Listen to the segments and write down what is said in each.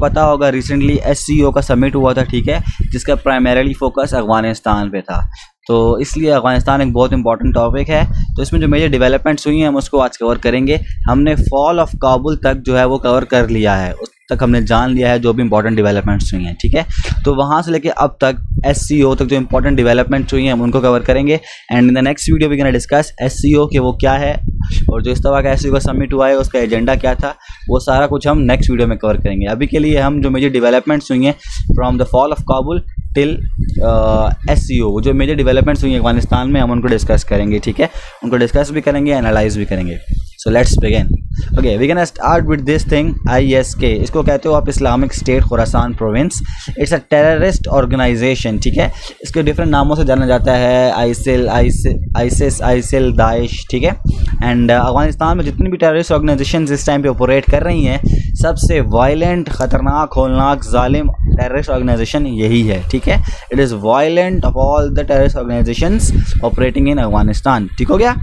पता होगा recently SCO का समिट हुआ था, ठीक है, जिसका प्राइमरीली फोकस अफगानिस्तान पे था। तो इसलिए अफगानिस्तान एक बहुत इंपॉर्टेंट टॉपिक है। तो इसमें जो मेजर डेवलपमेंट्स हुई हैं हम उसको आज कवर करेंगे। हमने फॉल ऑफ काबुल तक जो है वो कवर कर लिया है, उस तक हमने जान लिया है जो भी इंपॉर्टेंट डेवलपमेंट्स हुई हैं, ठीक है। तो वहाँ से लेके अब तक SCO तक जो इंपॉर्टेंट डेवलपमेंट्स हुई हैं हम उनको कवर करेंगे। And in the next video we can discuss SCO के वो क्या है और जो इस तरह का SCO का समिट हुआ है उसका एजेंडा क्या था, वो सारा कुछ हम नेक्स्ट वीडियो में कवर करेंगे। अभी के लिए हम जो मेजर डेवलपमेंट्स हुई हैं from the fall of Kabul till SCO, जो मेजर डेवलपमेंट्स हुई हैं अफगानिस्तान में, हम उनको डिस्कस करेंगे, ठीक है। उनको डिस्कस भी करेंगे, एनालाइज भी करेंगे। So let's begin. Okay, we can start with this thing ISK। इसको कहते हो आप Islamic State Khorasan province. It's a terrorist organisation, ठीक है। इसके डिफरेंट नामों से जाना जाता है, ISIS, ISIL, दाइश, ठीक है। एंड अफगानिस्तान में जितनी भी टेररिस्ट ऑर्गेनाइजेशन इस टाइम पे ऑपरेट कर रही हैं, सबसे वायलेंट, ख़तरनाक, होलनाक, जालिम टेररिस्ट ऑर्गेनाइजेशन यही है, ठीक है। It is violent of all the terrorist organisations operating in Afghanistan, ठीक हो गया।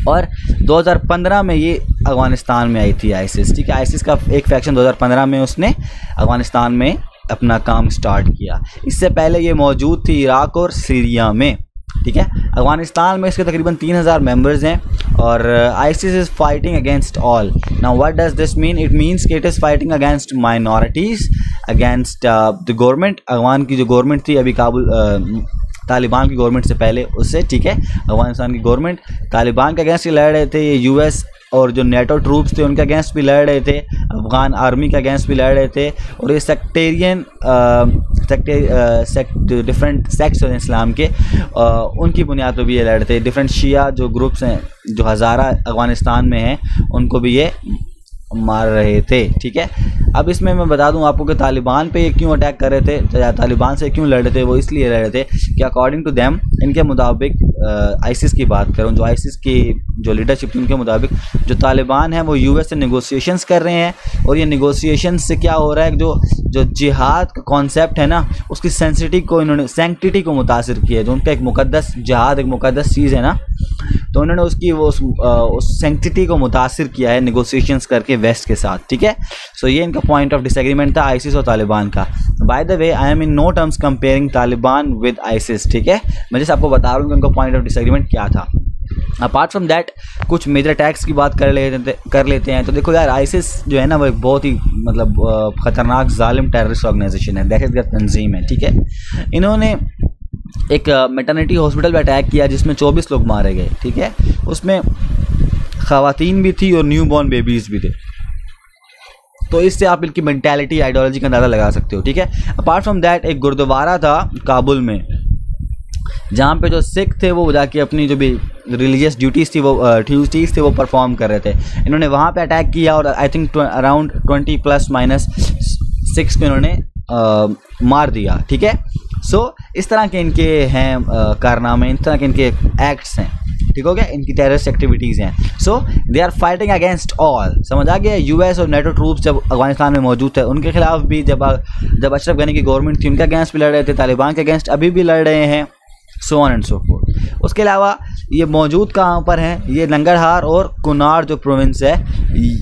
और 2015 में ये अफगानिस्तान में आई थी ISIS, ठीक है। ISIS का एक फैक्शन 2015 में उसने अफगानिस्तान में अपना काम स्टार्ट किया। इससे पहले ये मौजूद थी इराक और सीरिया में, ठीक है। अफगानिस्तान में इसके तकरीबन 3000 मेंबर्स हैं और ISIS is fighting against all. Now what does this mean? It means कि it is fighting against minorities, against the government. Afghan की जो गवर्नमेंट थी अभी काबुल तालिबान की गवर्नमेंट से पहले उससे, ठीक है, अफगानिस्तान की गवर्नमेंट तालिबान के अगेंस्ट लड़ रहे थे। ये US और जो NATO ट्रूप्स थे उनके अगेंस्ट भी लड़ रहे थे, अफगान आर्मी के अगेंस्ट भी लड़ रहे थे। और ये सेक्टेरियन डिफरेंट सेक्ट्स हैं इस्लाम के, उनकी बुनियाद पर भी ये लड़ रहे थे। डिफरेंट शिया जो ग्रुप्स हैं जो हज़ारा अफगानिस्तान में हैं उनको भी ये मार रहे थे, ठीक है। अब इसमें मैं बता दूं आपको कि तालिबान पे ये क्यों अटैक कर रहे थे, तालिबान से क्यों लड़ रहे थे, वो इसलिए लड़ रहे थे कि अकॉर्डिंग टू देम, इनके मुताबिक ISIS की बात करूं, जो ISIS की जो लीडरशिप थी उनके मुताबिक जो तालिबान है वो US से नेगोशिएशंस कर रहे हैं। और ये नेगोशिएशंस से क्या हो रहा है, जो जिहाद का कॉन्सेप्ट है ना, उसकी सैंक्टिटी को मुतासिर किया है। जो उनका एक मुकद्दस जिहाद, एक मुकद्दस चीज़ है ना, तो उन्होंने उसकी उस सैंक्टिटी को मुतासिर किया है नेगोशिएशंस करके वेस्ट के साथ, ठीक है। सो ये इनका पॉइंट ऑफ डिसएग्रीमेंट था ISIS और तालिबान का। By the way I am in no terms comparing Taliban with ISIS, ठीक है। मैं जैसे आपको बता रहा हूँ कि उनका पॉइंट ऑफ डिसएग्रीमेंट क्या था। अपार्ट फ्रॉम दैट कुछ मेजर अटैक्स की बात कर लेते हैं। तो देखो यार, ISIS जो है ना वो एक बहुत ही मतलब ख़तरनाक जालिम टेररिस्ट ऑर्गेनाइजेशन है, दहशतगर्द तंजीम है, ठीक है। इन्होंने एक मैटरनिटी हॉस्पिटल पर अटैक किया जिसमें 24 लोग मारे गए, ठीक है। उसमें ख़वातीन भी थी और न्यू बॉर्न बेबीज़ भी थे। तो इससे आप इनकी मेंटालिटी, आइडियोलॉजी का अंदाज़ा लगा सकते हो, ठीक है। अपार्ट फ्रॉम दैट एक गुरुद्वारा था काबुल में, जहाँ पे जो सिख थे वो जाके अपनी जो भी रिलीजियस ड्यूटीज़ थी वो परफॉर्म कर रहे थे। इन्होंने वहाँ पे अटैक किया और आई थिंक अराउंड 20 ± 6 को इन्होंने मार दिया, ठीक है। सो इस तरह के इनके हैं कारनामे, इस तरह के इनके एक्ट्स हैं, ठीक हो गया, इनकी टेररिस्ट एक्टिविटीज़ हैं। So they are fighting against all, समझ आ गया। US और NATO ट्रूप्स जब अफगानिस्तान में मौजूद थे उनके खिलाफ भी, जब अशरफ गनी की गवर्नमेंट थी उनके अगेंस्ट भी लड़ रहे थे, तालिबान के अगेंस्ट अभी भी लड़ रहे हैं, सो ऑन एंड सो फोर्थ। उसके अलावा ये मौजूद कहाँ पर हैं, ये नंगरहार और कुनार जो प्रोविंस है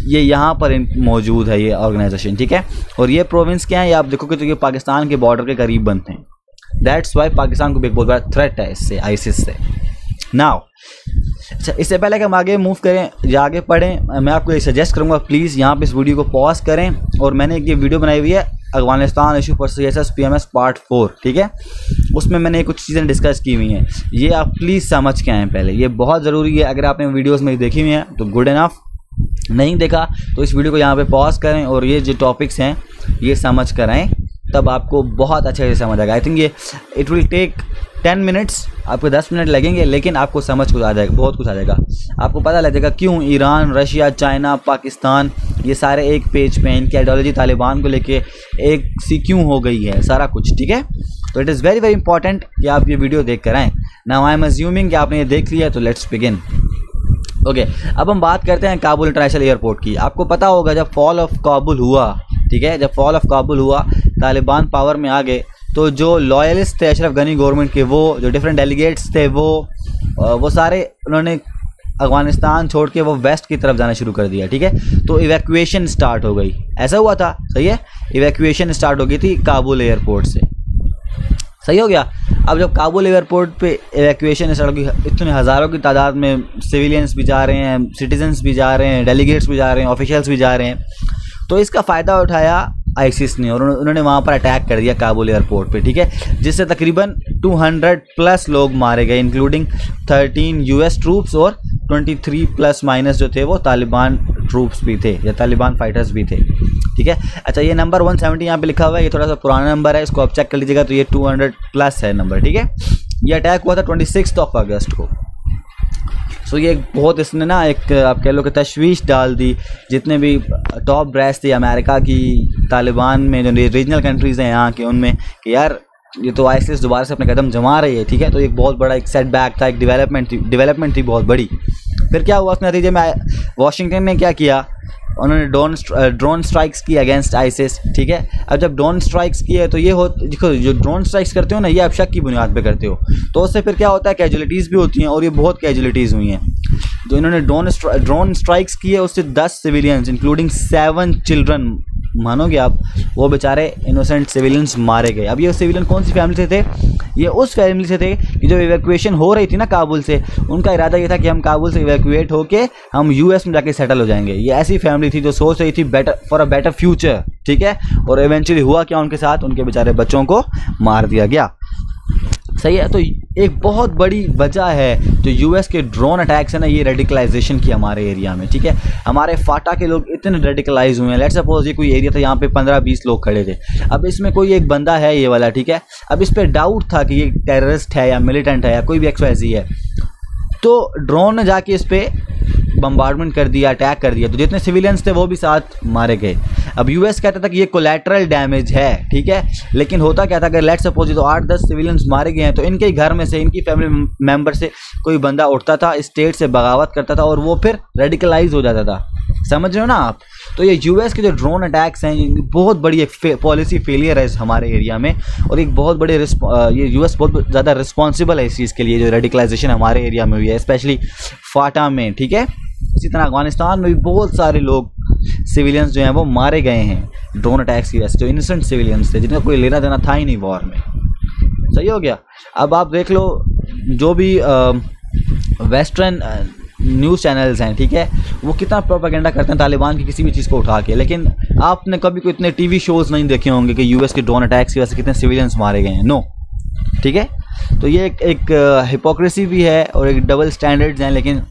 ये यहाँ पर मौजूद है ये ऑर्गेनाइजेशन, ठीक है। और ये प्रोविंस क्या है, ये आप देखोगे तो ये पाकिस्तान के बॉर्डर के करीब बनते हैं। दैट्स वाई पाकिस्तान को भी एक बहुत बड़ा थ्रेट है इससे, ISIS से। नाउ अच्छा, इससे पहले कि हम आगे मूव करें या आगे पढ़ें, मैं आपको ये सजेस्ट करूँगा प्लीज़ यहाँ पे इस वीडियो को पॉज करें। और मैंने एक ये वीडियो बनाई हुई है Afghanistan issue for CSS PMS part 4, ठीक है। उसमें मैंने कुछ चीज़ें डिस्कस की हुई हैं, ये आप प्लीज़ समझ के आएँ पहले, ये बहुत ज़रूरी है। अगर आपने वीडियोज़ में देखी हुई हैं तो गुड इनफ, नहीं देखा तो इस वीडियो को यहाँ पे पॉज करें और ये जो टॉपिक्स हैं ये समझ कर आएँ, तब आपको बहुत अच्छे से समझ आएगा। आई थिंक ये इट विल टेक 10 मिनट्स, आपको 10 मिनट लगेंगे, लेकिन आपको समझ कुछ आ जाएगा, बहुत कुछ आ जाएगा। आपको पता लग जाएगा क्यों ईरान, रशिया, चाइना, पाकिस्तान ये सारे एक पेज पे, इनकी आइडियोलॉजी तालिबान को लेके एक सी क्यों हो गई है, सारा कुछ, ठीक है। तो it is very very important कि आप ये वीडियो देख कर आएँ। नाउ आई एम अज्यूमिंग कि आपने ये देख लिया, तो लेट्स बिगिन। ओके, अब हम बात करते हैं काबुल इंटरनेशनल एयरपोर्ट की। आपको पता होगा जब फॉल ऑफ काबुल हुआ, ठीक है, जब फॉल ऑफ काबुल हुआ, तालिबान पावर में आ गए, तो जो लॉयलिस्ट थे अशरफ गनी गवर्नमेंट के, वो जो डिफरेंट डेलीगेट्स थे वो सारे उन्होंने अफगानिस्तान छोड़ के वो वेस्ट की तरफ जाना शुरू कर दिया, ठीक है। तो इवैक्यूएशन स्टार्ट हो गई, ऐसा हुआ था, सही है। इवैक्यूएशन स्टार्ट हो गई थी काबुल एयरपोर्ट से, सही हो गया। अब जब काबुल एयरपोर्ट पे इवैक्यूएशन स्टार्ट होगी, इतने हज़ारों की तादाद में सिविलियंस भी जा रहे हैं, सिटीजन्स भी जा रहे हैं, डेलीगेट्स भी जा रहे हैं, ऑफिशियल्स भी जा रहे हैं। तो इसका फ़ायदा उठाया आईसिस ने और उन्होंने वहाँ पर अटैक कर दिया काबुल एयरपोर्ट पे, ठीक है, जिससे तकरीबन 200 प्लस लोग मारे गए, इंक्लूडिंग 13 यूएस ट्रूप्स और 23 प्लस माइनस जो थे वो तालिबान ट्रूप्स भी थे या तालिबान फाइटर्स भी थे, ठीक है। अच्छा, ये नंबर 170 यहाँ पे लिखा हुआ है, ये थोड़ा सा पुराना नंबर है, इसको आप चेक कर लीजिएगा। तो ये 200 प्लस है नंबर, ठीक है। ये अटैक हुआ था 26 अगस्त को। सो ये बहुत इसने ना एक आप कह लो कि तशवीश डाल दी जितने भी टॉप ब्रेस थे अमेरिका की, तालिबान में जो रीजनल कंट्रीज़ हैं यहाँ के, उनमें कि यार ये तो आईसिस दोबारा से अपने कदम जमा रही है, ठीक है। तो एक बहुत बड़ा एक सेटबैक था, एक डेवलपमेंट थी बहुत बड़ी। फिर क्या हुआ, उस नतीजे में वाशिंगटन ने क्या किया, उन्होंने ड्रोन स्ट्राइक्स की अगेंस्ट आईसिस, ठीक है। अब जब ड्रोन स्ट्राइक्स किए तो ये हो, देखो जो ड्रोन स्ट्राइक्स करते हो ना, ये आप शक की बुनियाद पे करते हो, तो उससे फिर क्या होता है, कैजुअलिटीज़ भी होती हैं, और ये बहुत कैजुअलिटीज़ हुई हैं। जो इन्होंने ड्रोन स्ट्राइक्स किए उससे 10 सिविलियंस इंक्लूडिंग 7 चिल्ड्रन, मानोगे आप, वो बेचारे इनोसेंट सिविलियंस मारे गए। अब ये सिविलियन कौन सी फैमिली से थे, ये उस फैमिली से थे कि जो इवैक्यूएशन हो रही थी ना काबुल से, उनका इरादा ये था कि हम काबुल से इवैक्यूएट होके हम यूएस में जाके सेटल हो जाएंगे। ये ऐसी फैमिली थी जो सोच रही थी फॉर अ बेटर फ्यूचर, ठीक है। और इवेंचुअली हुआ क्या, उनके साथ उनके बेचारे बच्चों को मार दिया गया, सही है। तो एक बहुत बड़ी वजह है जो यूएस के ड्रोन अटैक्स है ना, ये रेडिकलाइजेशन की हमारे एरिया में, ठीक है। हमारे फाटा के लोग इतने रेडिकलाइज हुए हैं। लेट्स सपोज ये कोई एरिया था, यहाँ पे 15-20 लोग खड़े थे, अब इसमें कोई एक बंदा है ये वाला, ठीक है। अब इस पर डाउट था कि ये टेररिस्ट है या मिलिटेंट है या कोई भी XYZ है, तो ड्रोन ने जाके इस पर बम्बार्डमेंट कर दिया, अटैक कर दिया, तो जितने सिविलियंस थे वो भी साथ मारे गए। अब यूएस कहता था कि ये कोलैटरल डैमेज है, ठीक है, लेकिन होता क्या था, अगर लेट्स सपोज तो 8-10 सिविलियंस मारे गए हैं, तो इनके घर में से, इनकी फैमिली मेंबर से कोई बंदा उठता था, स्टेट से बगावत करता था और वो फिर रेडिकलाइज हो जाता था, समझ रहे हो ना आप। तो ये यूएस के जो ड्रोन अटैक्स हैं, बहुत बड़ी एक पॉलिसी फेलियर है हमारे एरिया में, और एक बहुत बड़े ये यूएस बहुत ज़्यादा रिस्पॉन्सिबल है इस चीज़ के लिए, जो रेडिकलाइजेशन हमारे एरिया में हुई है, स्पेशली फाटा में, ठीक है। इसी तरह अफगानिस्तान में भी बहुत सारे लोग सिविलियंस जो हैं वो मारे गए हैं ड्रोन अटैक्स की वजह से, जो इनोसेंट सिविलियंस थे जिनका कोई लेना देना था ही नहीं वॉर में, सही हो गया। अब आप देख लो जो भी वेस्टर्न न्यूज़ चैनल्स हैं, ठीक है, वो कितना प्रोपेगेंडा करते हैं तालिबान की किसी भी चीज़ को उठा के, लेकिन आपने कभी कोई इतने टीवी शोज़ नहीं देखे होंगे कि यूएस के ड्रोन अटैक्स की वजह से कितने सिविलियंस मारे गए हैं, नो, ठीक है। तो ये एक हिपोक्रेसी भी है और एक डबल स्टैंडर्ड्स हैं, लेकिन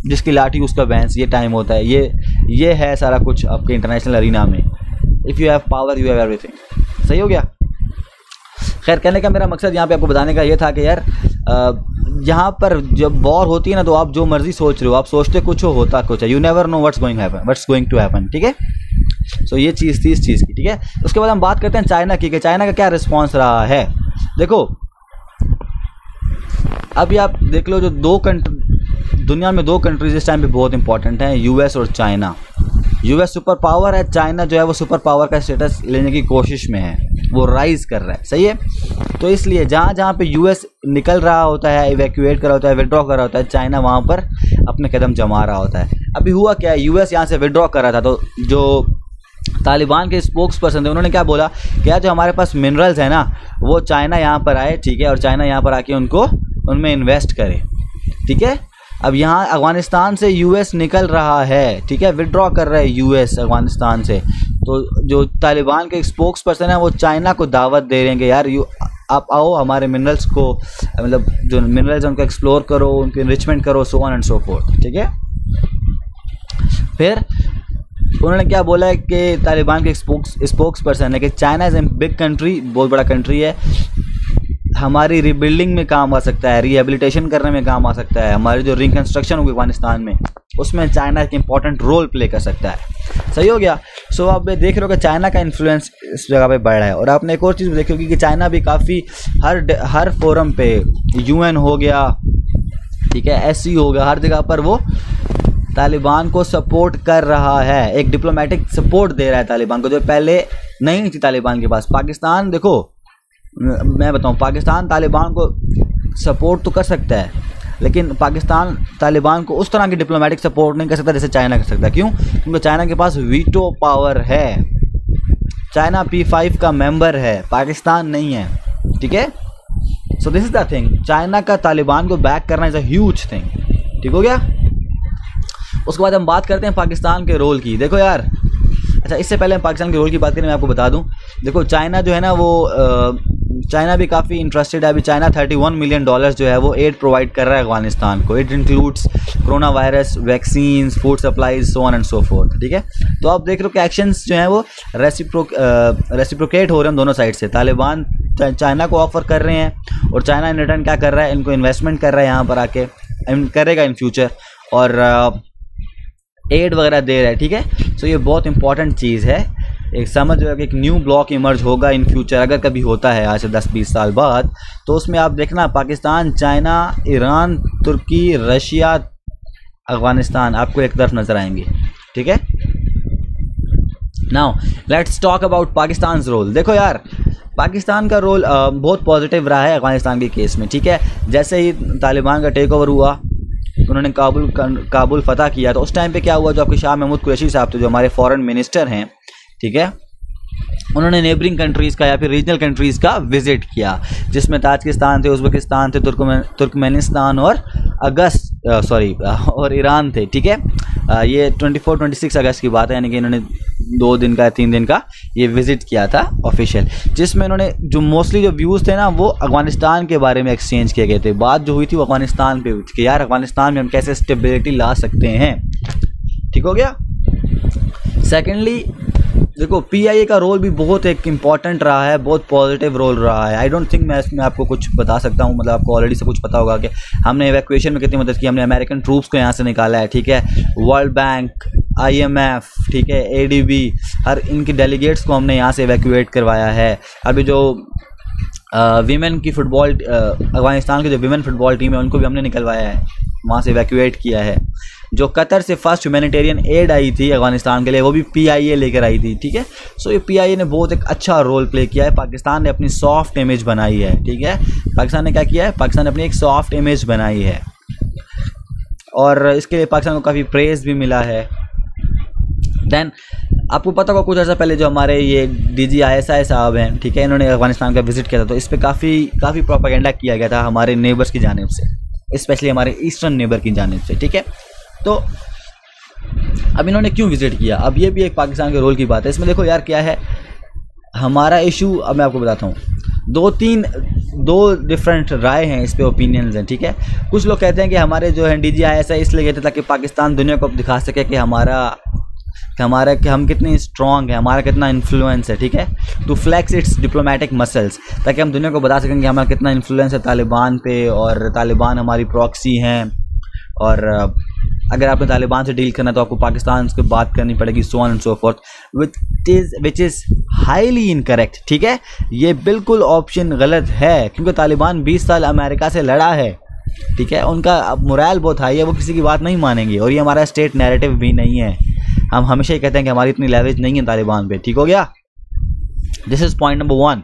जिसकी लाठी उसका भैंस, ये टाइम होता है, ये है सारा कुछ आपके इंटरनेशनल अरीना में। If you have power you have everything, सही हो गया। खैर, कहने का मेरा मकसद यहाँ पे आपको बताने का ये था कि यार यहाँ पर जब वॉर होती है ना, तो आप जो मर्जी सोच रहे हो, आप सोचते कुछ हो, होता कुछ है, you never know what's going to happen, ठीक है। सो ये चीज़ थी इस चीज़ की, ठीक है। उसके बाद हम बात करते हैं चाइना की, कि चाइना का क्या रिस्पॉन्स रहा है। देखो अभी आप देख लो, जो दुनिया में 2 कंट्रीज इस टाइम पे बहुत इंपॉर्टेंट हैं, यूएस और चाइना। यूएस सुपर पावर है, चाइना जो है वो सुपर पावर का स्टेटस लेने की कोशिश में है, वो राइज कर रहा है, सही है। तो इसलिए जहाँ पे यूएस निकल रहा होता है, इवैक्यूएट कर रहा होता है, विड्रॉ कर रहा होता है, चाइना वहाँ पर अपने कदम जमा रहा होता है। अभी हुआ क्या है, यूएस यहाँ से विड्रॉ कर रहा था, तो जो तालिबान के स्पोक्स पर्सन थे उन्होंने क्या बोला कि यार जो हमारे पास मिनरल्स हैं ना, वो चाइना यहाँ पर आए, ठीक है, और चाइना यहाँ पर आके उनमें इन्वेस्ट करे, ठीक है। अब यहाँ अफगानिस्तान से यूएस निकल रहा है, ठीक है, विड्रॉ कर रहा है यूएस अफगानिस्तान से, तो जो तालिबान के स्पोक्स पर्सन है वो चाइना को दावत दे रहे हैं कि यार आप आओ, हमारे मिनरल्स को, मतलब जो मिनरल्स हैं उनको एक्सप्लोर करो, उनकी इनरिचमेंट करो, सो ऑन एंड सो फोर्थ, ठीक है। फिर उन्होंने क्या बोला है कि तालिबान के स्पोक्स पर्सन है कि China is a big country, बहुत बड़ा कंट्री है, हमारी रिबिल्डिंग में काम आ सकता है, रिहेबिलिटेशन करने में काम आ सकता है, हमारी जो रिकंस्ट्रक्शन होगी अफगानिस्तान में उसमें चाइना एक इंपॉर्टेंट रोल प्ले कर सकता है, सही हो गया। सो आप देख रहे हो कि चाइना का इन्फ्लुएंस इस जगह पे बढ़ रहा है। और आपने एक और चीज़ देखी होगी कि चाइना भी काफ़ी हर फोरम पे, यूएन हो गया, ठीक है, SC हो गया, हर जगह पर वो तालिबान को सपोर्ट कर रहा है, एक डिप्लोमेटिक सपोर्ट दे रहा है तालिबान को, जो पहले नहीं थी तालिबान के पास। पाकिस्तान, देखो मैं बताऊं, पाकिस्तान तालिबान को सपोर्ट तो कर सकता है, लेकिन पाकिस्तान तालिबान को उस तरह की डिप्लोमेटिक सपोर्ट नहीं कर सकता जैसे चाइना कर सकता। क्यों? क्योंकि चाइना के पास वीटो पावर है। चाइना P5 का मेंबर है, पाकिस्तान नहीं है, ठीक है। So this is the thing, China का तालिबान को बैक करना इज़ अ ह्यूज थिंग, ठीक हो गया। उसके बाद हम बात करते हैं पाकिस्तान के रोल की। देखो यार, अच्छा इससे पहले हम पाकिस्तान के रोल की बात करें, मैं आपको बता दूं, देखो चाइना जो है ना वो चाइना भी काफ़ी इंटरेस्टेड है। अभी चाइना $31 मिलियन जो है वो एड प्रोवाइड कर रहा है अफगानिस्तान को। It includes corona virus, vaccines, food supplies, so on and so fourth, ठीक है। तो आप देख रहे हो कि एक्शंस जो हैं वो रेसिप्रोकेट हो रहे हैं दोनों साइड से। तालिबान चाइना को ऑफर कर रहे हैं और चाइना इन रिटर्न क्या कर रहा है, इनको इन्वेस्टमेंट कर रहा है यहाँ पर आके, करेगा इन फ्यूचर, और एड वगैरह दे रहा है, ठीक है। सो ये बहुत इंपॉर्टेंट चीज़ है। एक समझ जो है कि एक न्यू ब्लॉक इमर्ज होगा इन फ्यूचर, अगर कभी होता है आज से 10-20 साल बाद, तो उसमें आप देखना पाकिस्तान, चाइना, ईरान, तुर्की, रशिया, अफगानिस्तान आपको एक तरफ नज़र आएंगे, ठीक है। Now let's talk about Pakistan role. देखो यार, पाकिस्तान का रोल बहुत पॉजिटिव रहा है अफगानिस्तान के केस में, ठीक है। जैसे ही तालिबान का टेक ओवर हुआ, उन्होंने काबुल फतह किया, तो उस टाइम पे क्या हुआ, जो आपके शाह महमूद कुरैशी साहब थे, जो हमारे फॉरेन मिनिस्टर हैं, ठीक है, उन्होंने नेबरिंग कंट्रीज़ का या फिर रीजनल कंट्रीज़ का विज़िट किया, जिसमें ताजिकिस्तान थे, उज़्बेकिस्तान थे, तुर्कमेनिस्तान और और ईरान थे, ठीक है। ये 24-26 अगस्त की बात है, यानी कि इन्होंने 2 दिन का 3 दिन का ये विज़िट किया था ऑफिशियल, जिसमें इन्होंने जो मोस्टली जो व्यूज़ थे ना वो अफगानिस्तान के बारे में एक्सचेंज किए गए थे। बात जो हुई थी वो अफगानिस्तान पे हुई थी कि यार अफगानिस्तान में हम कैसे स्टेबिलिटी ला सकते हैं, ठीक हो गया। सेकेंडली देखो, PIA का रोल भी बहुत एक इम्पॉर्टेंट रहा है, बहुत पॉजिटिव रोल रहा है। आई डोंट थिंक मैं इसमें आपको कुछ बता सकता हूँ, मतलब आपको ऑलरेडी से कुछ पता होगा कि हमने इवैक्यूएशन में कितनी मदद की, हमने अमेरिकन ट्रूप्स को यहाँ से निकाला है, ठीक है। वर्ल्ड बैंक, IMF, ठीक है, ADB, हर इनकी डेलीगेट्स को हमने यहाँ से इवैक्यूएट करवाया है। अभी जो वीमेन की फुटबॉल, अफगानिस्तान की जो वीमेन फुटबॉल टीम है उनको भी हमने निकलवाया है, वहाँ से इवैक्यूएट किया है। जो कतर से फर्स्ट ह्यूमैनिटेरियन एड आई थी अफगानिस्तान के लिए, वो भी PIA लेकर आई थी, ठीक है। सो ये PIA ने बहुत एक अच्छा रोल प्ले किया है। पाकिस्तान ने अपनी सॉफ्ट इमेज बनाई है, ठीक है। पाकिस्तान ने क्या किया है, पाकिस्तान ने अपनी एक सॉफ्ट इमेज बनाई है, और इसके लिए पाकिस्तान को काफ़ी प्रेज भी मिला है। देन आपको पता होगा कुछ ऐसा पहले जो हमारे ये DG ISI साहब हैं, ठीक है, इन्होंने अफगानिस्तान का विजिट किया था, तो इस पर काफ़ी प्रोपेगेंडा किया गया था हमारे नेबर्स की जानिब से, स्पेशली हमारे ईस्टर्न नेबर की जानिब से, ठीक है। तो अब इन्होंने क्यों विजिट किया, अब ये भी एक पाकिस्तान के रोल की बात है। इसमें देखो यार क्या है हमारा इशू, अब मैं आपको बताता हूँ। 2 डिफरेंट राय हैं इस पे, ओपिनियंस हैं, ठीक है। कुछ लोग कहते हैं कि हमारे जो है DG ISI इसलिए गए थे ताकि पाकिस्तान दुनिया को दिखा सके कि कि हम कितने स्ट्रॉन्ग हैं, हमारा कितना इन्फ्लुएंस है, ठीक है, to flex its diplomatic muscles, ताकि हम दुनिया को बता सकें कि हमारा कितना इन्फ्लुएंस है तालिबान पे, और तालिबान हमारी प्रॉक्सी हैं, और अगर आपने तालिबान से डील करना है तो आपको पाकिस्तान से बात करनी पड़ेगी, सो on and so fourth, which is highly incorrect, ठीक है। ये बिल्कुल ऑप्शन गलत है, क्योंकि तालिबान 20 साल अमेरिका से लड़ा है, ठीक है, उनका मोरल बहुत हाई है, वो किसी की बात नहीं मानेंगे, और ये हमारा स्टेट नैरेटिव भी नहीं है। हम हमेशा ही कहते हैं कि हमारी इतनी लेवरेज नहीं है तालिबान पे, ठीक हो गया। दिस इज़ पॉइंट नंबर 1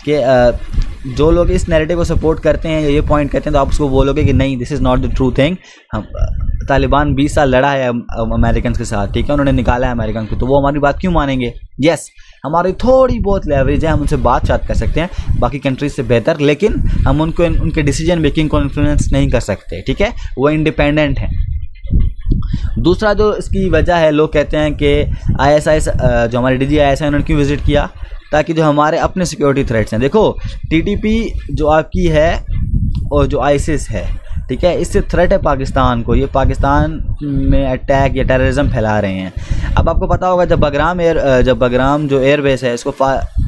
कि जो लोग इस नैरेटिव को सपोर्ट करते हैं, ये पॉइंट कहते हैं, तो आप उसको बोलोगे कि नहीं, this is not the true thing. हम तालिबान 20 साल लड़ा है अमेरिकन के साथ, ठीक है, उन्होंने निकाला है अमेरिकन को, तो वो हमारी बात क्यों मानेंगे। यस, हमारी थोड़ी बहुत लेवरेज है, हम उनसे बात कर सकते हैं बाकी कंट्रीज से बेहतर, लेकिन हम उनके डिसीजन मेकिंग को इन्फ्लुएंस नहीं कर सकते, ठीक है, वो इंडिपेंडेंट हैं। दूसरा जो इसकी वजह है, लोग कहते हैं कि ISI जो हमारे DG ISI उन्होंने क्यों विज़िट किया, ताकि जो हमारे अपने सिक्योरिटी थ्रेट्स हैं, देखो TTP जो आपकी है और जो ISIS है, ठीक है, इससे थ्रेट है पाकिस्तान को, ये पाकिस्तान में अटैक या टेररिज्म फैला रहे हैं। अब आपको पता होगा जब बगराम जो एयरबेस है इसको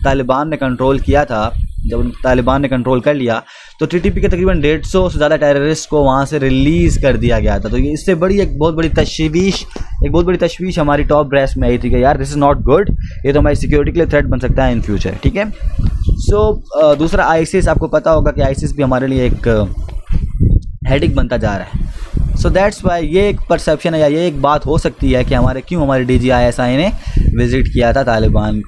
तालिबान ने कंट्रोल किया था, जब तालिबान ने कंट्रोल कर लिया तो TTP के तकरीबन 150 से ज़्यादा टेररिस्ट को वहाँ से रिलीज़ कर दिया गया था। तो ये इससे एक बहुत बड़ी तशवीश हमारी टॉप ब्रेस्ट में आई थी कि यार दिस इज़ नॉट गुड, ये तो हमारी सिक्योरिटी के लिए थ्रेट बन सकता है इन फ्यूचर, ठीक है। सो दूसरा ISIS, आपको पता होगा कि ISIS भी हमारे लिए एक हेडिक बनता जा रहा है। सो दैट्स वाई ये एक परसेप्शन है या ये एक बात हो सकती है कि हमारे DG ISI ने विज़िट किया था तालिबान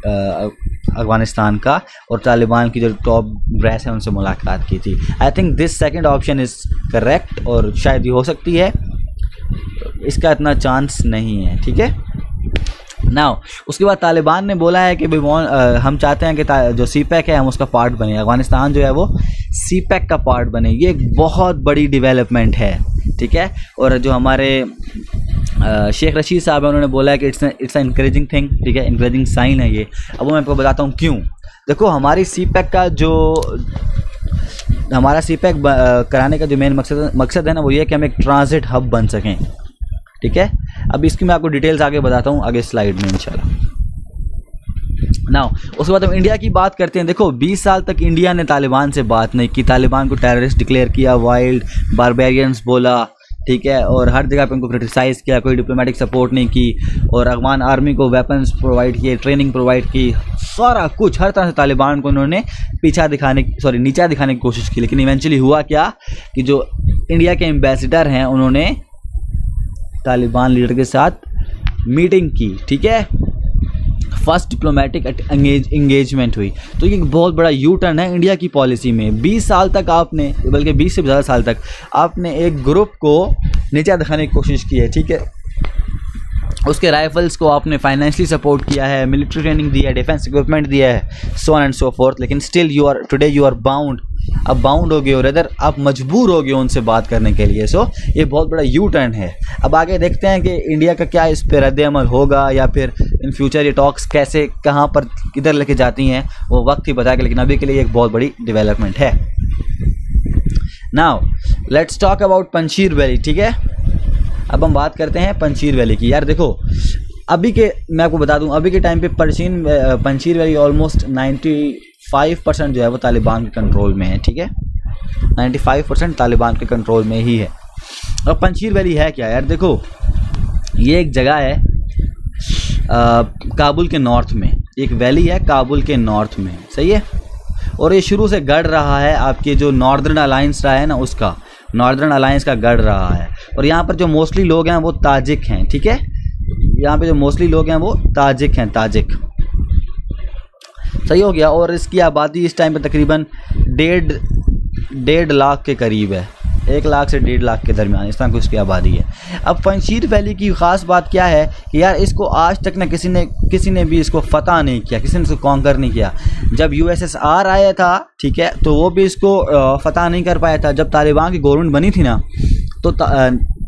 अफगानिस्तान का और तालिबान की जो टॉप ब्रेस है उनसे मुलाकात की थी। I think this second option is correct और शायद ये हो सकती है, इसका इतना चांस नहीं है, ठीक है। नाउ उसके बाद तालिबान ने बोला है कि हम चाहते हैं कि जो सीपैक है हम उसका पार्ट बने, अफगानिस्तान जो है वो सीपैक का पार्ट बने। ये एक बहुत बड़ी डेवलपमेंट है, ठीक है। और जो हमारे शेख रशीद साहब है उन्होंने बोला है कि इट्स इनकरेजिंग थिंग, ठीक है, इनकरेजिंग साइन है ये। अब मैं आपको बताता हूँ क्यों। देखो हमारी सीपैक का जो हमारा सीपैक कराने का जो मेन मकसद है ना वो ये है कि हम एक ट्रांजिट हब बन सकें, ठीक है। अब इसकी मैं आपको डिटेल्स आगे बताता हूँ आगे स्लाइड में इंशाल्लाह। नाउ उसके बाद हम इंडिया की बात करते हैं। देखो 20 साल तक इंडिया ने तालिबान से बात नहीं की, तालिबान को टेररिस्ट डिक्लेयर किया, वाइल्ड बारबेरियंस बोला, ठीक है, और हर जगह पे उनको क्रिटिसाइज़ किया, कोई डिप्लोमेटिक सपोर्ट नहीं की, और अफगान आर्मी को वेपन्स प्रोवाइड किए, ट्रेनिंग प्रोवाइड की, सारा कुछ हर तरह से तालिबान को उन्होंने नीचा दिखाने की कोशिश की। लेकिन इवेंचुअली हुआ क्या कि जो इंडिया के एम्बेसडर हैं उन्होंने तालिबान लीडर के साथ मीटिंग की, ठीक है, फर्स्ट डिप्लोमेटिक इंगेजमेंट हुई। तो ये एक बहुत बड़ा यू टर्न है इंडिया की पॉलिसी में। 20 साल तक आपने, बल्कि 20 से ज़्यादा साल तक आपने एक ग्रुप को नीचा दिखाने की कोशिश की है, ठीक है। उसके राइफल्स को आपने फाइनेंशियली सपोर्ट किया है, मिलिट्री ट्रेनिंग दी है, डिफेंस इक्विपमेंट दिया है, so on and so forth. लेकिन still today you are bound, अब बाउंड हो गए और इधर आप मजबूर हो गए उनसे बात करने के लिए। सो ये बहुत बड़ा यू टर्न है। अब आगे देखते हैं कि इंडिया का क्या इस पर रद्द अमल होगा या फिर इन फ्यूचर ये टॉक्स कैसे कहाँ पर किधर लेके जाती हैं वो वक्त ही बताएगा। लेकिन अभी के लिए एक बहुत बड़ी डेवलपमेंट है। Now let's talk about Panjshir valley, ठीक है। अब हम बात करते हैं पंजशीर वैली की। यार देखो अभी के, मैं आपको बता दूं, अभी के टाइम पे पंजशीर वैली ऑलमोस्ट 95% जो है वो तालिबान के कंट्रोल में है, ठीक है। 95% तालिबान के कंट्रोल में ही है। अब पंजशीर वैली है क्या यार? देखो ये एक जगह है काबुल के नॉर्थ में, एक वैली है काबुल के नॉर्थ में, सही है। और ये शुरू से गढ़ रहा है आपके जो नॉर्दर्न अलायंस रहा है ना, उसका नॉर्दर्न अलायंस का गढ़ रहा है। और यहाँ पर जो मोस्टली लोग हैं वो ताजिक हैं, ठीक है। यहाँ पे जो मोस्टली लोग हैं वो ताजिक हैं, ताजिक, सही हो गया। और इसकी आबादी इस टाइम पे तकरीबन 1.5 लाख के करीब है, 1 लाख से 1.5 लाख के दरमियान इस तरह की उसकी आबादी है। अब पंजशीर वैली की ख़ास बात क्या है कि यार इसको आज तक ना किसी ने भी इसको फतह नहीं किया, किसी ने इसको कॉन्कर नहीं किया। जब USSR आया था, ठीक है, तो वो भी इसको फतह नहीं कर पाया था। जब तालिबान की गवर्नमेंट बनी थी ना, तो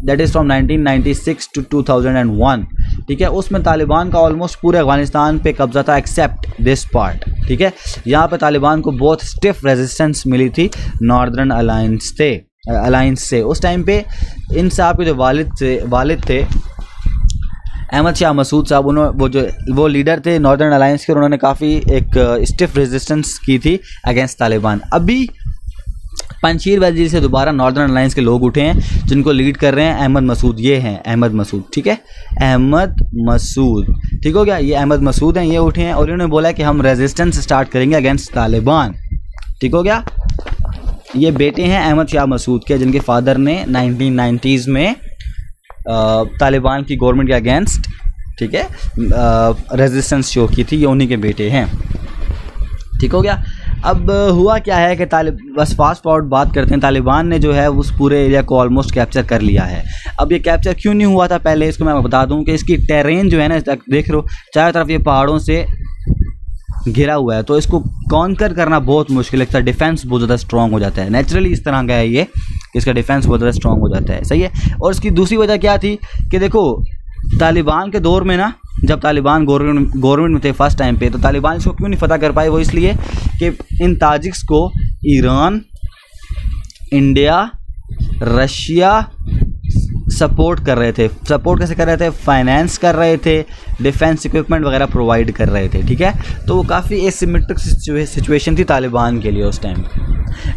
दैट इज़ फ्रॉम 1996 to 2001, ठीक है, उसमें तालिबान का ऑलमोस्ट पूरे अफगानिस्तान पे कब्जा था एक्सेप्ट दिस पार्ट, ठीक है। यहाँ पे तालिबान को बहुत स्टिफ रेजिस्टेंस मिली थी नॉर्दर्न अलायंस से। उस टाइम पे इन साहब के जो वालिद थे अहमद शाह मसूद साहब, वो लीडर थे नॉर्दर्न अलायंस के, उन्होंने काफ़ी एक स्टिफ रेजिस्टेंस की थी अगेंस्ट तालिबान। अभी पंजशीर वैली से दोबारा नॉर्दर्न अलायंस के लोग उठे हैं जिनको लीड कर रहे हैं अहमद मसूद। ये हैं अहमद मसूद, ठीक है, अहमद मसूद, ठीक हो गया। ये अहमद मसूद हैं, ये उठे हैं और इन्होंने बोला कि हम रेजिस्टेंस स्टार्ट करेंगे अगेंस्ट तालिबान, ठीक हो गया। ये बेटे हैं अहमद शाह मसूद के, जिनके फादर ने 1990s में तालिबान की गवर्नमेंट के अगेंस्ट, ठीक है, रेजिस्टेंस शो की थी। ये उन्हीं के बेटे हैं, ठीक हो गया। अब हुआ क्या है कि बस फास्ट फॉरवर्ड बात करते हैं। तालिबान ने जो है उस पूरे एरिया को ऑलमोस्ट कैप्चर कर लिया है। अब ये कैप्चर क्यों नहीं हुआ था पहले, इसको मैं बता दूं कि इसकी टेरेन जो है ना, देख रहे हो चारों तरफ ये पहाड़ों से घिरा हुआ है, तो इसको कॉन्कर करना बहुत मुश्किल है। इसका डिफेंस बहुत ज़्यादा स्ट्रॉन्ग हो जाता है, नेचुरली इस तरह का है ये, इसका डिफेंस बहुत ज़्यादा स्ट्रॉन्ग हो जाता है, सही है। और इसकी दूसरी वजह क्या थी कि देखो तालिबान के दौर में ना, जब तालिबान गवर्नमेंट में थे फर्स्ट टाइम पे, तो तालिबान इसको क्यों नहीं फतह कर पाए? वो इसलिए कि इन ताजिक्स को ईरान, इंडिया, रशिया सपोर्ट कर रहे थे। सपोर्ट कैसे कर रहे थे? फाइनेंस कर रहे थे, डिफेंस इक्विपमेंट वगैरह प्रोवाइड कर रहे थे, ठीक है। तो वो काफ़ी एसिमेट्रिक सिचुएशन थी तालिबान के लिए उस टाइम।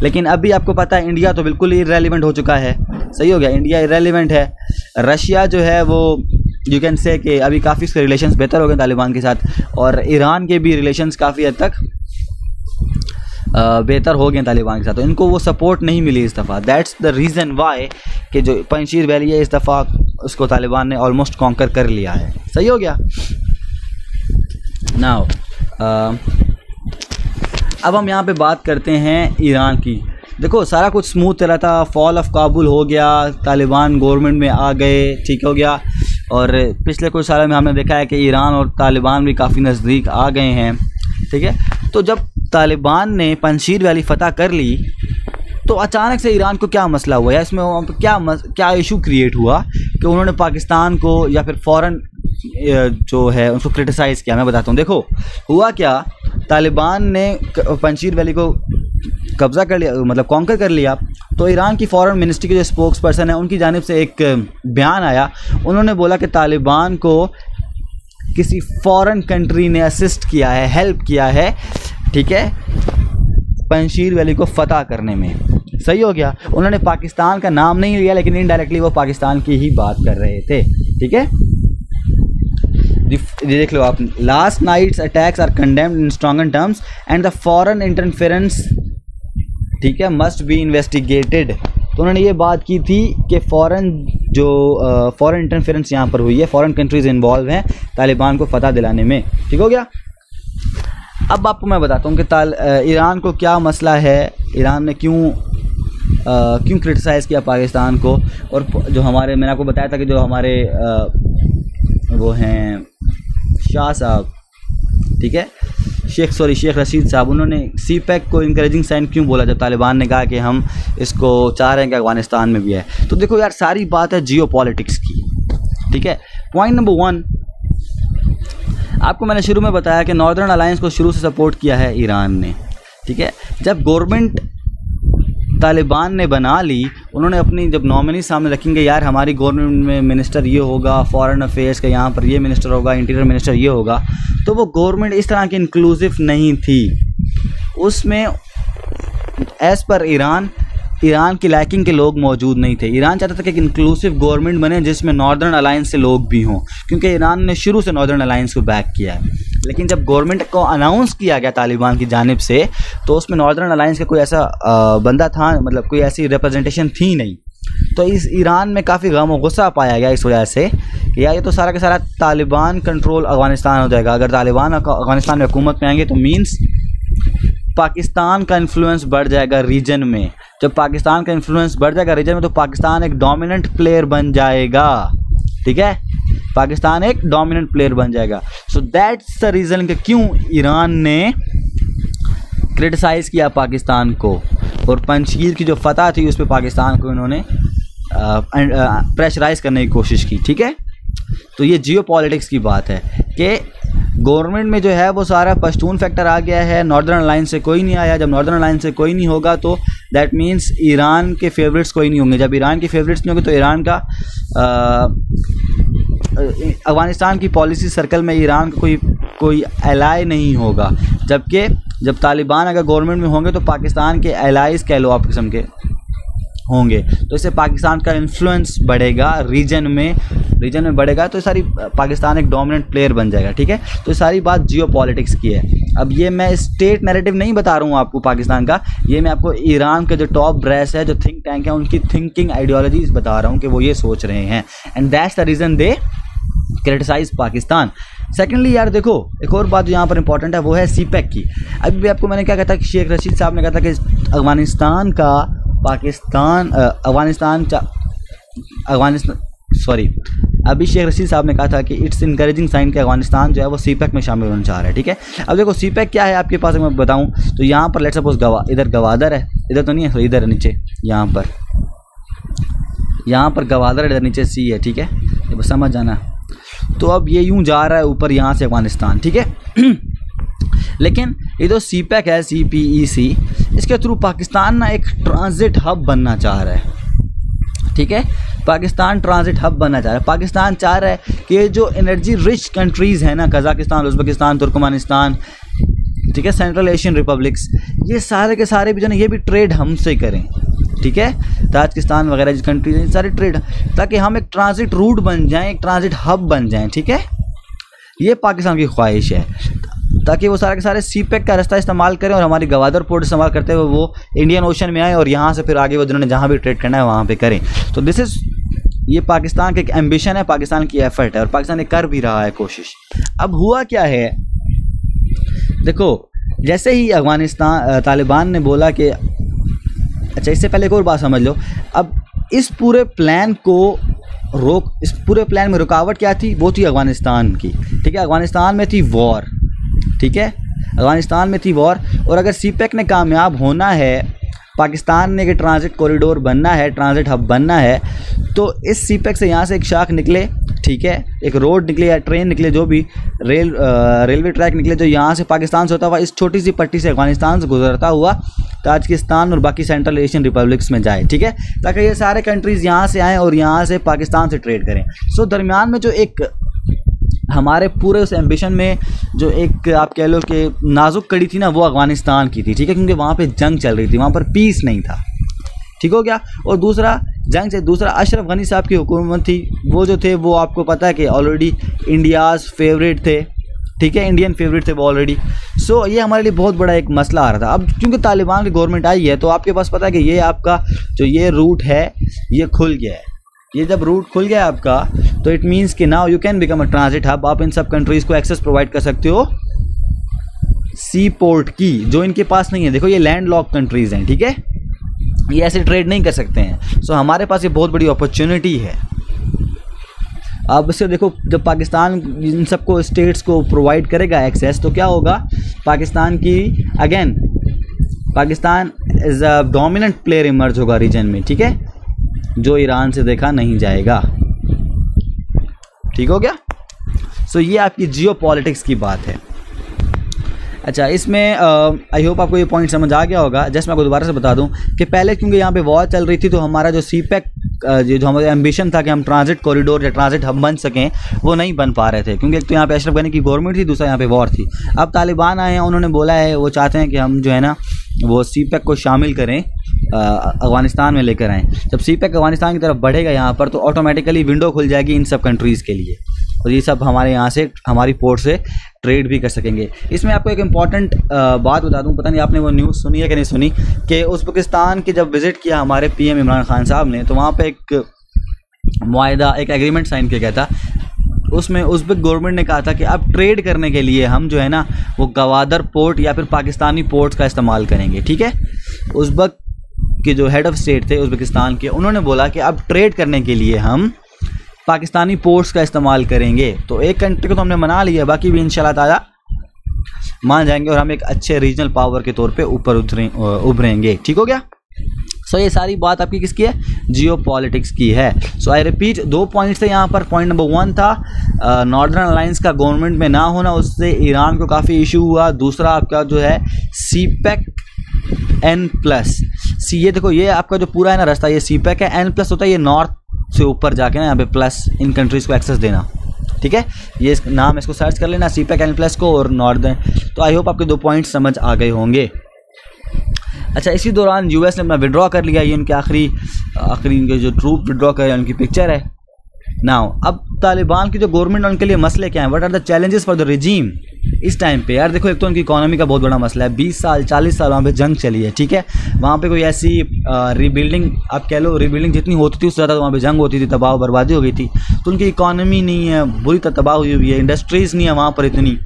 लेकिन अभी आपको पता है इंडिया तो बिल्कुल ही इररेलेवेंट हो चुका है, सही हो गया, इंडिया इररेलेवेंट है। रशिया जो है वो यू कैन से कि अभी काफ़ी उसके रिलेशंस बेहतर हो गए तालिबान के साथ, और ईरान के भी रिलेशंस काफ़ी हद तक बेहतर हो गए तालिबान के साथ। तो इनको वो सपोर्ट नहीं मिली इस दफ़ा। दैट्स द रीज़न वाई कि जो पंजशीर वैली है इस दफ़ा उसको तालिबान ने ऑलमोस्ट कॉन्कर कर लिया है, सही हो गया। नाउ अब हम यहाँ पे बात करते हैं ईरान की। देखो सारा कुछ स्मूथ चला था, फॉल ऑफ काबुल हो गया, तालिबान गवर्नमेंट में आ गए, ठीक हो गया। और पिछले कुछ सालों में हमने देखा है कि ईरान और तालिबान भी काफ़ी नज़दीक आ गए हैं, ठीक है। तो जब तालिबान ने पंजशीर वैली फतह कर ली तो अचानक से ईरान को क्या मसला हुआ या इसमें क्या इशू क्रिएट हुआ कि उन्होंने पाकिस्तान को या फिर फ़ौरन जो है उसको क्रिटिसाइज़ किया। मैं बताता हूँ। देखो हुआ क्या, तालिबान ने पंजशीर वैली को कब्ज़ा कर लिया, मतलब कॉन्कर कर लिया। तो ईरान की फॉरेन मिनिस्ट्री के जो स्पोक्स पर्सन है उनकी जानिब से एक बयान आया। उन्होंने बोला कि तालिबान को किसी फॉरेन कंट्री ने असिस्ट किया है, हेल्प किया है, ठीक है, पंजशीर वैली को फतह करने में। सही हो गया। उन्होंने पाकिस्तान का नाम नहीं लिया लेकिन इनडायरेक्टली वो पाकिस्तान की ही बात कर रहे थे, ठीक है। देख लो आप, last night's attacks are condemned in stronger terms and the foreign interference, ठीक है, मस्ट बी इन्वेस्टिगेटेड। तो उन्होंने ये बात की थी कि फॉरेन इंटरफेरेंस यहाँ पर हुई है, फॉरेन कंट्रीज इन्वॉल्व हैं तालिबान को फतह दिलाने में, ठीक हो गया। अब आपको मैं बताता हूँ कि ईरान को क्या मसला है, ईरान ने क्यों क्रिटिसाइज़ किया पाकिस्तान को। और जो हमारे, मैंने आपको बताया था कि जो हमारे वो हैं शाह साहब, ठीक है, शेख रशीद साहब, उन्होंने सीपैक को इंकरेजिंग साइन क्यों बोला जब तालिबान ने कहा कि हम इसको चाह रहे हैं कि अफगानिस्तान में भी है। तो देखो यार, सारी बात है जियो पॉलिटिक्स की, ठीक है। पॉइंट नंबर 1, आपको मैंने शुरू में बताया कि नॉर्दर्न अलायंस को शुरू से सपोर्ट किया है ईरान ने, ठीक है। जब गवर्नमेंट तालिबान ने बना ली, उन्होंने अपनी जब नॉमिनी सामने रखेंगे, यार हमारी गवर्नमेंट में मिनिस्टर ये होगा, फॉरेन अफेयर्स का यहाँ पर ये मिनिस्टर होगा, इंटीरियर मिनिस्टर ये होगा, तो वो गवर्नमेंट इस तरह की इंक्लूसिव नहीं थी। उसमें एज़ पर ईरान की लाइकिंग के लोग मौजूद नहीं थे। ईरान चाहता था कि एक इंक्लूसिव गवर्नमेंट बने जिसमें नॉर्दर्न अलायंस से लोग भी हों, क्योंकि ईरान ने शुरू से नॉर्दर्न अलायंस को बैक किया है। लेकिन जब गवर्नमेंट को अनाउंस किया गया तालिबान की जानिब से, तो उसमें नॉर्दर्न अलायंस का कोई ऐसा बंदा था, मतलब कोई ऐसी रिप्रेजेंटेशन थी नहीं। तो इस ईरान में काफ़ी गम और गुस्सा पाया गया इस वजह से कि यार ये तो सारा का सारा तालिबान कंट्रोल अफगानिस्तान हो जाएगा। अगर तालिबान अफगानिस्तान में हुकूमत में आएंगे तो मीन्स पाकिस्तान का इन्फ्लुएंस बढ़ जाएगा रीजन में। जब पाकिस्तान का इन्फ्लुएंस बढ़ जाएगा रीजन में तो पाकिस्तान एक डोमिनेंट प्लेयर बन जाएगा, ठीक है, पाकिस्तान एक डोमिनेंट प्लेयर बन जाएगा। सो दैट्स द रीज़न कि क्यों ईरान ने क्रिटिसाइज़ किया पाकिस्तान को, और पंजशीर की जो फतह थी उस पर पाकिस्तान को इन्होंने प्रेशराइज करने की कोशिश की, ठीक है। तो ये जियो पॉलिटिक्स की बात है कि गवर्नमेंट में जो है वो सारा पश्तून फैक्टर आ गया है, नॉर्दर्न अलायंस से कोई नहीं आया। जब नॉर्दर्न अलायंस से कोई नहीं होगा तो दैट मीन्स ईरान के फेवरेट्स कोई नहीं होंगे। जब ईरान के फेवरेट्स नहीं होंगे तो ईरान का अफगानिस्तान की पॉलिसी सर्कल में ईरान का कोई एलाय नहीं होगा। जबकि जब तालिबान अगर गवर्नमेंट में होंगे तो पाकिस्तान के एलाइज कह लो आप किस्म के होंगे, तो इससे पाकिस्तान का इन्फ्लुएंस बढ़ेगा रीजन में बढ़ेगा, तो सारी पाकिस्तान एक डोमिनेंट प्लेयर बन जाएगा, ठीक है। तो सारी बात जियो पॉलिटिक्स की है। अब ये मैं स्टेट नैरेटिव नहीं बता रहा हूँ आपको पाकिस्तान का, ये मैं आपको ईरान के जो टॉप ब्रेस है, जो थिंक टैंक है, उनकी थिंकिंग आइडियोलॉजीज बता रहा हूँ कि वो ये सोच रहे हैं, and that's the reason they criticise Pakistan. Secondly यार देखो, एक और बात जो यहाँ पर इंपॉर्टेंट है वो है सीपैक की। अभी भी आपको मैंने क्या कहा था कि शेख रशीद साहब ने कहा था कि अभी शेख रशीद साहब ने कहा था कि इट्स इनकरेजिंग साइन कि अफगानिस्तान जो है वो सीपैक में शामिल होना चाह रहा है, ठीक है। अब देखो सीपैक क्या है आपके पास, मैं बताऊं तो यहाँ पर लेट्स सपोज इधर गवादर है, इधर तो नहीं है, इधर नीचे यहाँ पर गवादर, इधर नीचे सी है, ठीक है, ये बस समझ जाना। तो अब ये यूं जा रहा है ऊपर यहाँ से अफगानिस्तान, ठीक है। लेकिन ये तो सीपैक है, CPEC, इसके थ्रू पाकिस्तान ना एक ट्रांजिट हब बनना चाह रहा है, ठीक है। पाकिस्तान ट्रांजिट हब बनना चाह रहा है। पाकिस्तान चाह रहा है कि ये जो एनर्जी रिच कंट्रीज़ हैं ना, कजाकिस्तान, उज़्बेकिस्तान, तुर्कमेनिस्तान, ठीक है, सेंट्रल एशियन रिपब्लिक्स, ये सारे के सारे भी जो ना ये भी ट्रेड हमसे करें, ठीक है। ताजिकिस्तान वगैरह जो कंट्रीज हैं सारे ट्रेड, ताकि हम एक ट्रांजिट रूट बन जाएं, एक ट्रांजिट हब बन जाएं, ठीक है। ये पाकिस्तान की ख्वाहिश है, ताकि वो सारे के सारे सीपैक का रास्ता इस्तेमाल करें और हमारी गवादर पोर्ट इस्तेमाल करते हुए वो इंडियन ओशन में आए और यहाँ से फिर आगे वो जिन्होंने जहाँ भी ट्रेड करना है वहाँ पे करें। तो दिस इज़, ये पाकिस्तान का एक एम्बिशन है, पाकिस्तान की एफर्ट है, और पाकिस्तान ने कर भी रहा है कोशिश। अब हुआ क्या है, देखो जैसे ही अफगानिस्तान तालिबान ने बोला कि अच्छा, इससे पहले एक और बात समझ लो, अब इस पूरे प्लान में रुकावट क्या थी? वो थी अफगानिस्तान की, ठीक है। अफगानिस्तान में थी वॉर, ठीक है, अफगानिस्तान में थी वॉर। और अगर सीपेक ने कामयाब होना है, पाकिस्तान ने कि ट्रांजिट कॉरिडोर बनना है, ट्रांजिट हब बनना है, तो इस सीपेक से यहाँ से एक शाख निकले, ठीक है, एक रोड निकले या ट्रेन निकले, जो भी रेलवे ट्रैक निकले, जो यहाँ से पाकिस्तान से होता हुआ इस छोटी सी पट्टी से अफगानिस्तान से गुजरता हुआ ताजिकिस्तान और बाकी सेंट्रल एशियन रिपब्लिक्स में जाए, ठीक है, ताकि ये सारे कंट्रीज़ यहाँ से आएँ और यहाँ से पाकिस्तान से ट्रेड करें। सो दरमियान में जो एक हमारे पूरे उस एम्बिशन में जो एक आप कह लो कि नाजुक कड़ी थी ना, वो अफगानिस्तान की थी, ठीक है, क्योंकि वहाँ पे जंग चल रही थी, वहाँ पर पीस नहीं था, ठीक हो गया। और दूसरा जंग से दूसरा अशरफ गनी साहब की हुकूमत थी, वो जो थे वो आपको पता है कि ऑलरेडी इंडियाज़ फेवरेट थे, ठीक है, इंडियन फेवरेट थे वो ऑलरेडी। सो ये हमारे लिए बहुत बड़ा एक मसला आ रहा था। अब क्योंकि तालिबान की गवर्नमेंट आई है, तो आपके पास पता है कि ये आपका जो ये रूट है ये खुल गया है। ये जब रूट खुल गया आपका, तो इट मीन्स कि now you can become a transit hub. आप इन सब कंट्रीज़ को एक्सेस प्रोवाइड कर सकते हो सी पोर्ट की, जो इनके पास नहीं है। देखो ये लैंड लॉक कंट्रीज़ हैं, ठीक है, ये ऐसे ट्रेड नहीं कर सकते हैं। सो हमारे पास ये बहुत बड़ी अपॉर्चुनिटी है। अब इससे देखो, जब पाकिस्तान इन सबको स्टेट्स को प्रोवाइड करेगा एक्सेस, तो क्या होगा, पाकिस्तान की again Pakistan is a dominant player emerge होगा रीजन में, ठीक है, जो ईरान से देखा नहीं जाएगा, ठीक हो गया। सो ये आपकी जियो पॉलिटिक्स की बात है। अच्छा, इसमें आई होप आपको ये पॉइंट समझ आ गया होगा। जस्ट मैं आपको दोबारा से बता दूं कि पहले क्योंकि यहाँ पे वॉर चल रही थी, तो हमारा जो सीपेक जो हमारा एम्बिशन था कि हम ट्रांजिट कॉरिडोर या ट्रांजिट हब बन सकें, वो नहीं बन पा रहे थे, क्योंकि एक तो यहाँ पे अशरफ गनी की गवर्नमेंट थी, दूसरा यहाँ पे वॉर थी। अब तालिबान आए हैं, उन्होंने बोला है वो चाहते हैं कि हम जो है ना वो सीपेक को शामिल करें, अफगानिस्तान में लेकर आएँ। जब सीपेक अफगानिस्तान की तरफ बढ़ेगा यहाँ पर, तो ऑटोमेटिकली विंडो खुल जाएगी इन सब कंट्रीज़ के लिए, और ये सब हमारे यहाँ से हमारी पोर्ट से ट्रेड भी कर सकेंगे। इसमें आपको एक इम्पॉर्टेंट बात बता दूं, पता नहीं आपने वो न्यूज़ सुनी है कि नहीं सुनी, कि उज़्बेकिस्तान के जब विज़िट किया हमारे पीएम इमरान खान साहब ने, तो वहाँ पे एक मुआहदा, एक एग्रीमेंट साइन किया गया था। उसमें उज़्बेक गवर्नमेंट ने कहा था कि अब ट्रेड करने के लिए हम जो है ना वो गवादर पोर्ट या फिर पाकिस्तानी पोर्ट्स का इस्तेमाल करेंगे, ठीक है। उज़्बेक के जो हेड ऑफ स्टेट थे उज़्बेकिस्तान के, उन्होंने बोला कि अब ट्रेड करने के लिए हम पाकिस्तानी पोर्ट्स का इस्तेमाल करेंगे। तो एक कंट्री को तो हमने मना लिया, बाकी भी इंशाल्लाह ताला मान जाएंगे और हम एक अच्छे रीजनल पावर के तौर पे ऊपर उभरेंगे, ठीक हो गया। सो ये सारी बात आपकी किसकी है, जियो पॉलिटिक्स की है। सो आई रिपीट, 2 पॉइंट्स थे यहाँ पर। पॉइंट नंबर 1 था नॉर्दर्न अलायंस का गवर्नमेंट में ना होना, उससे ईरान को काफ़ी इशू हुआ। दूसरा आपका जो है सीपेक N+, ये देखो, ये आपका जो पूरा है ना रास्ता, ये सीपेक है, N+ होता है ये नॉर्थ से ऊपर जाके ना यहाँ पे प्लस इन कंट्रीज़ को एक्सेस देना, ठीक है। ये नाम इसको सर्च कर लेना, सीपेक N+ को और नॉर्दर्न। तो आई होप आपके 2 पॉइंट समझ आ गए होंगे। अच्छा, इसी दौरान यूएस ने अपना विड्रॉ कर लिया। ये उनके आखिरी इनके जो ट्रूप विड्रॉ कर उनकी पिक्चर है। नाउ अब तालिबान की जो गवर्नमेंट है उनके लिए मसले क्या हैं, what are the challenges for the regime इस टाइम पे। यार देखो, एक तो उनकी इकोनॉमी का बहुत बड़ा मसला है। 20 साल 40 साल वहाँ पे जंग चली है, ठीक है। वहाँ पे कोई ऐसी रीबिल्डिंग, आप कह लो रीबिल्डिंग जितनी होती थी उससे ज़्यादा वहाँ पे जंग होती थी, तबाह बर्बादी हो गई थी। तो उनकी इकोनॉमी नहीं है, बुरी तरह तबाह हुई है, इंडस्ट्रीज़ नहीं है वहाँ पर इतनी,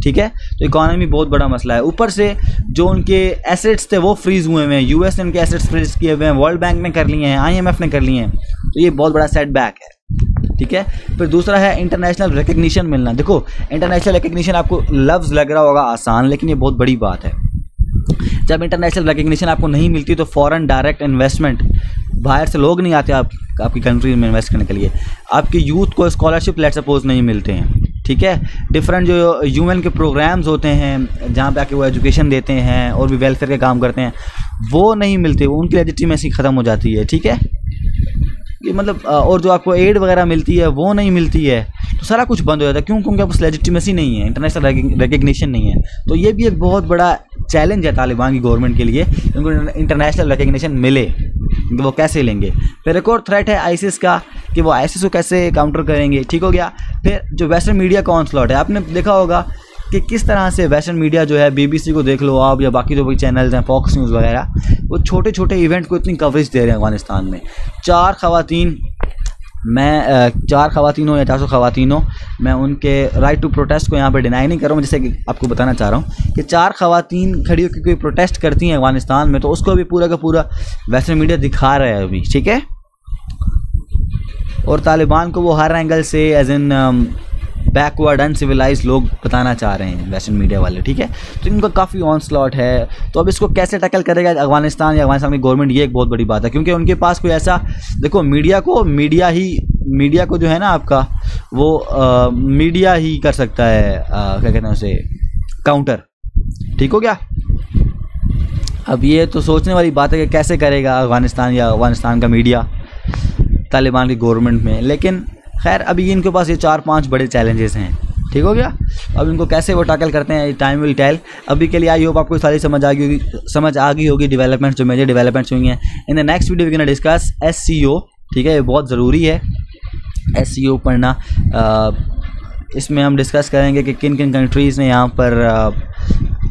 ठीक है। तो इकोनॉमी बहुत बड़ा मसला है। ऊपर से जो उनके एसेट्स थे वो फ्रीज़ हुए हुए हैं, यूएस ने उनके एसेट्स फ्रीज़ किए हुए हैं, वर्ल्ड बैंक ने कर लिए हैं, IMF ने कर लिए हैं। तो ये बहुत बड़ा सेटबैक है, ठीक है। फिर दूसरा है इंटरनेशनल रिकग्निशन मिलना। देखो, इंटरनेशनल रिकग्निशन आपको लफ्ज़ लग रहा होगा आसान, लेकिन ये बहुत बड़ी बात है। जब इंटरनेशनल रिकग्निशन आपको नहीं मिलती, तो फॉरेन डायरेक्ट इन्वेस्टमेंट, बाहर से लोग नहीं आते आपकी कंट्री में इन्वेस्ट करने के लिए। आपके यूथ को स्कॉलरशिप लेट सपोज नहीं मिलते हैं, ठीक है। डिफरेंट जो UN के प्रोग्राम्स होते हैं जहाँ पे आके वो एजुकेशन देते हैं और भी वेलफेयर के काम करते हैं, वो नहीं मिलते, वो उनकी लेजिटिमेसी ख़त्म हो जाती है, ठीक है। ये मतलब और जो आपको एड वगैरह मिलती है वो नहीं मिलती है, तो सारा कुछ बंद हो जाता है। क्यों? क्योंकि आपको लेजिटिमेसी नहीं है, इंटरनेशनल रिकग्निशन नहीं है। तो ये भी एक बहुत बड़ा चैलेंज है तालिबान की गवर्नमेंट के लिए, उनको इंटरनेशनल रिकग्निशन मिले, वो कैसे लेंगे। फिर एक और थ्रेट है आईसिस का, कि वो आईसिस को कैसे काउंटर करेंगे, ठीक हो गया। फिर जो वेस्टर्न मीडिया का ऑनस्लॉट है, आपने देखा होगा कि किस तरह से वेस्टर्न मीडिया जो है, BBC को देख लो आप, या बाकी जो भी चैनल्स हैं, फॉक्स न्यूज़ वगैरह, वो छोटे छोटे इवेंट को इतनी कवरेज दे रहे हैं। अफगानिस्तान में 4 ख़वातीन मैं 4 ख़वातीन हो या 400 ख़वातीन हो, मैं उनके राइट टू प्रोटेस्ट को यहाँ पर डिनाई नहीं कर रहा हूँ। जैसे कि आपको बताना चाह रहा हूँ कि 4 ख़वातीन खड़ी होकर कोई प्रोटेस्ट करती हैं अफ़गानिस्तान में, तो उसको भी पूरा का पूरा वेस्टर्न मीडिया दिखा रहा है अभी, ठीक है। और तालिबान को वो हर एंगल से एज इन बैकवर्ड अनसिविलाइज लोग बताना चाह रहे हैं वेस्टर्न मीडिया वाले, ठीक है। तो इनका काफ़ी ऑन स्लॉट है। तो अब इसको कैसे टैकल करेगा अफगानिस्तान या अफगानिस्तान की गवर्नमेंट, ये एक बहुत बड़ी बात है, क्योंकि उनके पास कोई ऐसा, देखो मीडिया को जो है ना आपका वो मीडिया ही कर सकता है, क्या कहते हैं उसे, काउंटर, ठीक हो गया। अब ये तो सोचने वाली बात है कि कैसे करेगा अफगानिस्तान या अफगानिस्तान का मीडिया तालिबान की गवर्नमेंट में। लेकिन खैर अभी इनके पास ये 4-5 बड़े चैलेंजेस हैं, ठीक हो गया। अब इनको कैसे वो टैकल करते हैं, टाइम विल टेल। अभी के लिए आई होप आपको सारी समझ आ गई होगी डेवलपमेंट्स, जो मेजर डेवलपमेंट्स हुई हैं। In the next video we can discuss SCO, ठीक है, ये बहुत ज़रूरी है SCO पढ़ना। इसमें हम डिस्कस करेंगे कि किन किन कंट्रीज़ ने यहाँ पर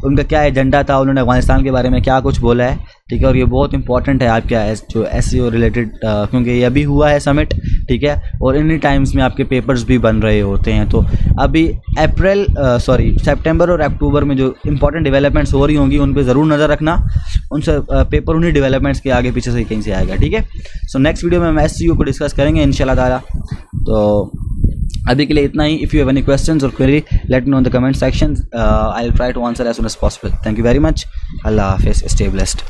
उनका क्या एजेंडा था, उन्होंने अफगानिस्तान के बारे में क्या कुछ बोला है, ठीक है। और ये बहुत इंपॉर्टेंट है आपका जो SCO रिलेटेड, क्योंकि ये अभी हुआ है समिट, ठीक है, और इन्हीं टाइम्स में आपके पेपर्स भी बन रहे होते हैं। तो अभी सितंबर और अक्टूबर में जो इंपॉर्टेंट डेवलपमेंट्स हो रही होंगी उन पर ज़रूर नज़र रखना, उनसे पेपर उन्हीं डेवलपमेंट्स के आगे पीछे से कहीं से आएगा, ठीक है। सो नेक्स्ट वीडियो में हम SCO को डिस्कस करेंगे इंशाल्लाह ताला। तो अभी के लिए इतना ही। If you have any questions और query let me know in the comment section, I will try to answer as soon as possible. Thank you very much. अल्लाह हाफिज़, स्टे ब्लेस्ड।